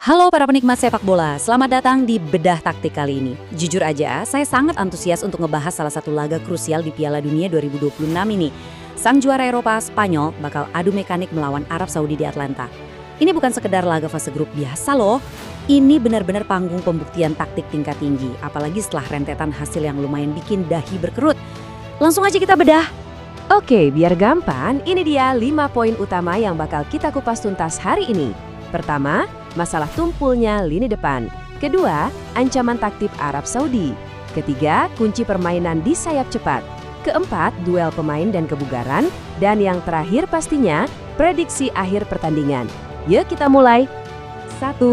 Halo para penikmat sepak bola, selamat datang di Bedah Taktik kali ini. Jujur aja, saya sangat antusias untuk ngebahas salah satu laga krusial di Piala Dunia 2026 ini. Sang juara Eropa, Spanyol, bakal adu mekanik melawan Arab Saudi di Atlanta. Ini bukan sekedar laga fase grup biasa loh. Ini benar-benar panggung pembuktian taktik tingkat tinggi, apalagi setelah rentetan hasil yang lumayan bikin dahi berkerut. Langsung aja kita bedah. Oke, biar gampang, ini dia 5 poin utama yang bakal kita kupas tuntas hari ini. Pertama, masalah tumpulnya lini depan. Kedua, ancaman taktik Arab Saudi. Ketiga, kunci permainan di sayap cepat. Keempat, duel pemain dan kebugaran. Dan yang terakhir pastinya, prediksi akhir pertandingan. Yuk kita mulai. 1.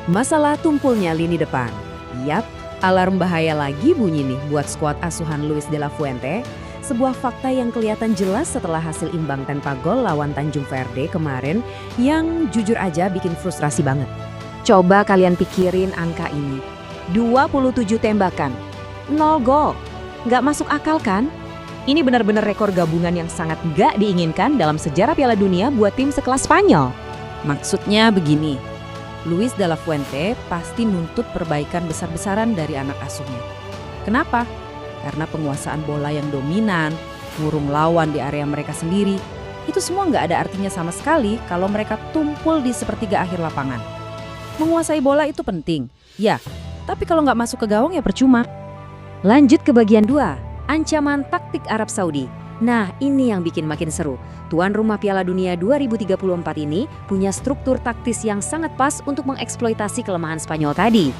Masalah tumpulnya lini depan. Yap, alarm bahaya lagi bunyi nih buat skuad asuhan Luis de la Fuente. Sebuah fakta yang kelihatan jelas setelah hasil imbang tanpa gol lawan Tanjung Verde kemarin yang jujur aja bikin frustrasi banget. Coba kalian pikirin angka ini. 27 tembakan, 0 gol. Nggak masuk akal kan? Ini benar-benar rekor gabungan yang sangat nggak diinginkan dalam sejarah Piala Dunia buat tim sekelas Spanyol. Maksudnya begini, Luis de la Fuente pasti nuntut perbaikan besar-besaran dari anak asuhnya. Kenapa? Karena penguasaan bola yang dominan, ngurung lawan di area mereka sendiri, itu semua nggak ada artinya sama sekali kalau mereka tumpul di sepertiga akhir lapangan. Menguasai bola itu penting, ya, tapi kalau nggak masuk ke gawang ya percuma. Lanjut ke bagian 2, ancaman taktik Arab Saudi. Nah, ini yang bikin makin seru. Tuan rumah Piala Dunia 2034 ini punya struktur taktis yang sangat pas untuk mengeksploitasi kelemahan Spanyol tadi.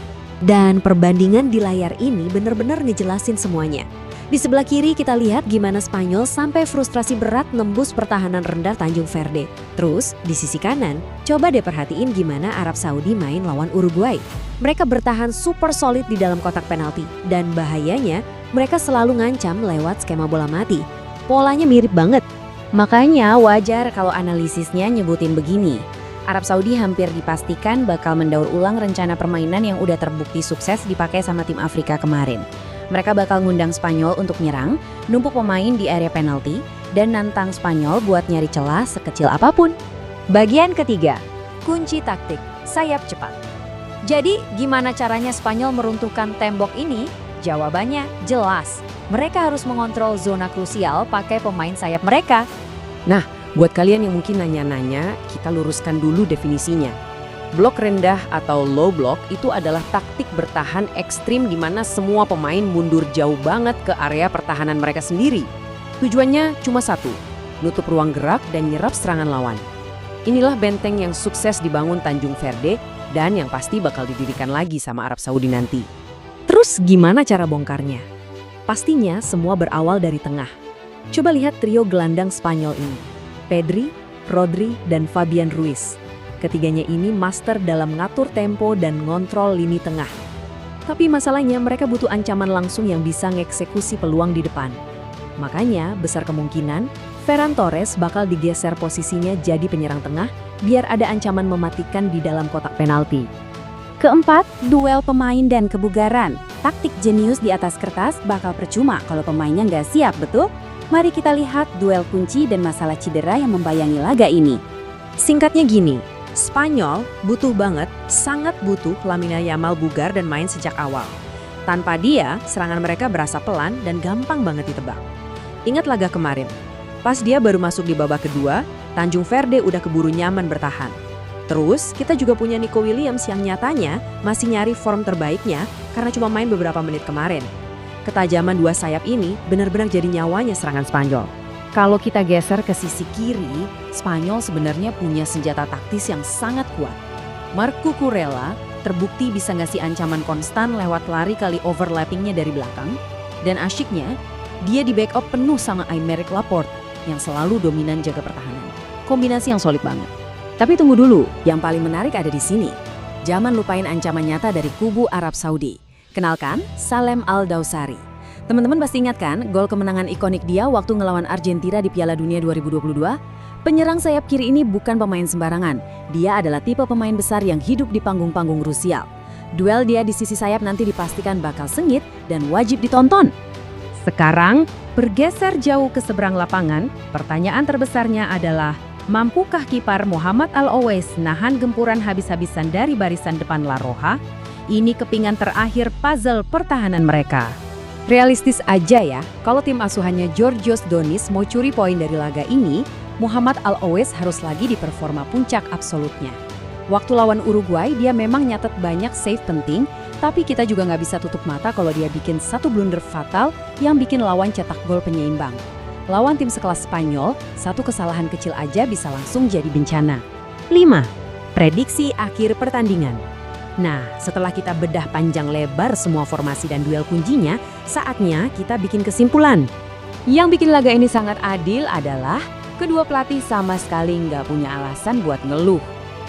Dan perbandingan di layar ini benar-benar ngejelasin semuanya. Di sebelah kiri kita lihat gimana Spanyol sampai frustrasi berat nembus pertahanan rendah Tanjung Verde. Terus di sisi kanan, coba deh perhatiin gimana Arab Saudi main lawan Uruguay. Mereka bertahan super solid di dalam kotak penalti. Dan bahayanya, mereka selalu ngancam lewat skema bola mati. Polanya mirip banget. Makanya wajar kalau analisisnya nyebutin begini. Arab Saudi hampir dipastikan bakal mendaur ulang rencana permainan yang udah terbukti sukses dipakai sama tim Afrika kemarin. Mereka bakal ngundang Spanyol untuk nyerang, numpuk pemain di area penalti, dan nantang Spanyol buat nyari celah sekecil apapun. Bagian ketiga, kunci taktik, sayap cepat. Jadi gimana caranya Spanyol meruntuhkan tembok ini? Jawabannya jelas. Mereka harus mengontrol zona krusial pakai pemain sayap mereka. Nah, buat kalian yang mungkin nanya-nanya, kita luruskan dulu definisinya. Blok rendah atau low block itu adalah taktik bertahan ekstrim di mana semua pemain mundur jauh banget ke area pertahanan mereka sendiri. Tujuannya cuma satu, nutup ruang gerak dan nyerap serangan lawan. Inilah benteng yang sukses dibangun Tanjung Verde dan yang pasti bakal didirikan lagi sama Arab Saudi nanti. Terus gimana cara bongkarnya? Pastinya semua berawal dari tengah. Coba lihat trio gelandang Spanyol ini. Pedri, Rodri, dan Fabian Ruiz. Ketiganya ini master dalam ngatur tempo dan ngontrol lini tengah. Tapi masalahnya mereka butuh ancaman langsung yang bisa ngeksekusi peluang di depan. Makanya besar kemungkinan Ferran Torres bakal digeser posisinya jadi penyerang tengah biar ada ancaman mematikan di dalam kotak penalti. Keempat, duel pemain dan kebugaran. Taktik jenius di atas kertas bakal percuma kalau pemainnya nggak siap, betul? Mari kita lihat duel kunci dan masalah cedera yang membayangi laga ini. Singkatnya gini, Spanyol butuh banget, sangat butuh Lamine Yamal bugar dan main sejak awal. Tanpa dia, serangan mereka berasa pelan dan gampang banget ditebak. Ingat laga kemarin, pas dia baru masuk di babak kedua, Tanjung Verde udah keburu nyaman bertahan. Terus, kita juga punya Nico Williams yang nyatanya masih nyari form terbaiknya karena cuma main beberapa menit kemarin. Ketajaman dua sayap ini benar-benar jadi nyawanya serangan Spanyol. Kalau kita geser ke sisi kiri, Spanyol sebenarnya punya senjata taktis yang sangat kuat. Marco Kurela terbukti bisa ngasih ancaman konstan lewat lari kali overlappingnya dari belakang. Dan asyiknya, dia di backup penuh sama Aymeric Laporte yang selalu dominan jaga pertahanan. Kombinasi yang solid banget. Tapi tunggu dulu, yang paling menarik ada di sini. Jangan lupain ancaman nyata dari kubu Arab Saudi. Kenalkan, Salem Al-Dawsari. Teman-teman pasti ingat kan gol kemenangan ikonik dia waktu ngelawan Argentina di Piala Dunia 2022? Penyerang sayap kiri ini bukan pemain sembarangan. Dia adalah tipe pemain besar yang hidup di panggung-panggung krusial. Duel dia di sisi sayap nanti dipastikan bakal sengit dan wajib ditonton. Sekarang, bergeser jauh ke seberang lapangan, pertanyaan terbesarnya adalah Mampukah kiper Muhammad Al-Owais nahan gempuran habis-habisan dari barisan depan La Roja? Ini kepingan terakhir puzzle pertahanan mereka. Realistis aja ya, kalau tim asuhannya Georgios Donis mau curi poin dari laga ini, Muhammad Al-Owais harus lagi di performa puncak absolutnya. Waktu lawan Uruguay dia memang nyatet banyak save penting, tapi kita juga nggak bisa tutup mata kalau dia bikin satu blunder fatal yang bikin lawan cetak gol penyeimbang. Lawan tim sekelas Spanyol, satu kesalahan kecil aja bisa langsung jadi bencana. 5. Prediksi akhir pertandingan. Nah, setelah kita bedah panjang lebar semua formasi dan duel kuncinya, saatnya kita bikin kesimpulan. Yang bikin laga ini sangat adil adalah kedua pelatih sama sekali nggak punya alasan buat ngeluh.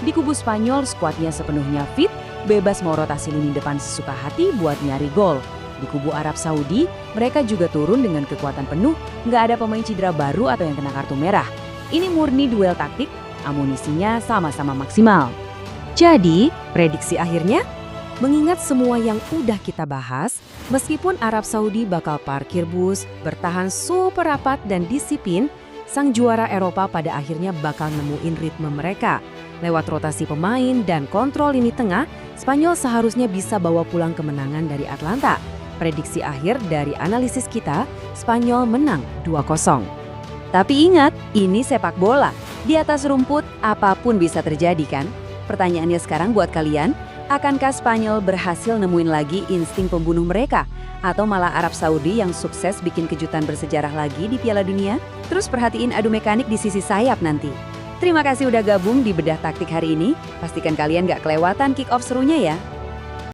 Di kubu Spanyol, skuadnya sepenuhnya fit, bebas mau rotasi lini depan sesuka hati buat nyari gol. Di kubu Arab Saudi, mereka juga turun dengan kekuatan penuh, nggak ada pemain cedera baru atau yang kena kartu merah. Ini murni duel taktik, amunisinya sama-sama maksimal. Jadi, prediksi akhirnya? Mengingat semua yang udah kita bahas, meskipun Arab Saudi bakal parkir bus, bertahan super rapat dan disiplin, sang juara Eropa pada akhirnya bakal nemuin ritme mereka. Lewat rotasi pemain dan kontrol lini tengah, Spanyol seharusnya bisa bawa pulang kemenangan dari Atlanta. Prediksi akhir dari analisis kita, Spanyol menang 2-0. Tapi ingat, ini sepak bola. Di atas rumput, apapun bisa terjadi kan? Pertanyaannya sekarang buat kalian, akankah Spanyol berhasil nemuin lagi insting pembunuh mereka? Atau malah Arab Saudi yang sukses bikin kejutan bersejarah lagi di Piala Dunia? Terus perhatiin adu mekanik di sisi sayap nanti. Terima kasih udah gabung di Bedah Taktik hari ini. Pastikan kalian gak kelewatan kick-off serunya ya.